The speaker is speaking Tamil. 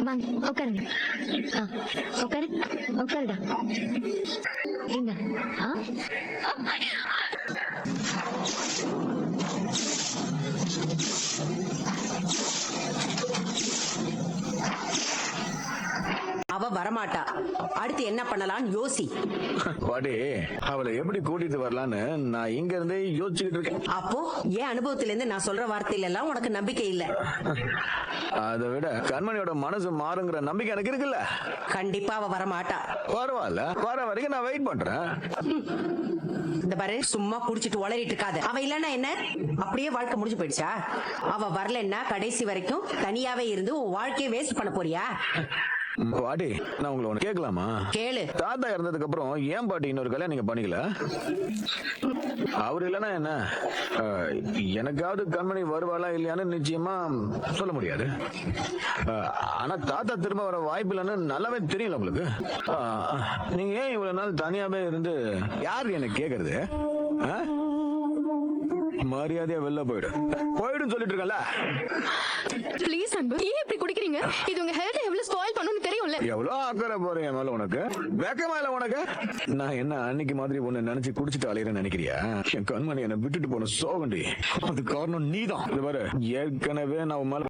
வாங்க உட்காருங்க. உட்காரு உட்காருடா. என்ன அவ வரமாட்டா. அடுத்து என்ன பண்ணலாம்னு யோசி. வாடி, அவளை எப்படி கூட்டிட்டு வரலான்னு நான் இங்க இருந்தே யோசிச்சுக்கிட்டு இருக்கேன். அப்போ என் அனுபவத்துல இருந்து நான் சொல்ற வார்த்தையில எல்லாம் உனக்கு நம்பிக்கை இல்ல. அதை விட கண்மணியோட மனசு மாறுங்கிற நம்பிக்கை எனக்கு இருக்குல்ல. கண்டிப்பா அவ வரமாட்டா. பரவாயில்ல, வர வரைக்கும் நான் வெயிட் பண்றேன். இந்த பாரு, சும்மா குடிச்சிட்டு உளறிட்டு இருக்காத. அவ இல்லன்னா என்ன, அப்படியே வாழ்க்கை முடிஞ்சு போயிடுச்சா? அவ வரலன்னா கடைசி வரைக்கும் தனியாவே இருந்து உன் வாழ்க்கையை வேஸ்ட் பண்ண போறியா? பாட்டி, நான் உங்களை ஒண்ணு கேட்கலாமா? கேளு. தாத்தா இறந்ததுக்கு அப்புறம் ஏன் பாட்டி இன்னொரு கல்யாணம் நீங்க பண்ணிக்கல? அவர் இல்லன்னா என்ன, எனக்காவது கண்மணி வருவாளா இல்லையான்னு நிச்சயமா சொல்ல முடியாது. ஆனா தாத்தா திரும்ப வர வாய்ப்பு இல்லைன்னு நல்லாவே தெரியல உங்களுக்கு. நீங்க ஏன் இவ்வளவு நாள் தனியாவே இருந்து யார் எனக்கு கேக்குறது? மரியாதையா வெளில போயிடும் சொல்லிட்டு இருக்கல. ப்ளீஸ் அன்பு, ஏன் இப்படி குடிக்கிறீங்க? இது உங்க ஹெல்த் எவ்வளவு ஸ்பாயில் பண்ணும்னு தெரியும்ல. எவ்வளவு அக்கறை போறேன் மேல உனக்கு, வெக்கமா இல்ல உனக்கு? நான் என்ன அன்னைக்கு மாதிரி ஒண்ணு நினைச்சு குடிச்சிட்டு அலையிறேன்னு நினைக்கிறியா? என் கண்மணி என்ன விட்டுட்டு போன சோகண்டி, அது காரணம் நீதான். இது பாரு, ஏற்கனவே நான் உன் மேல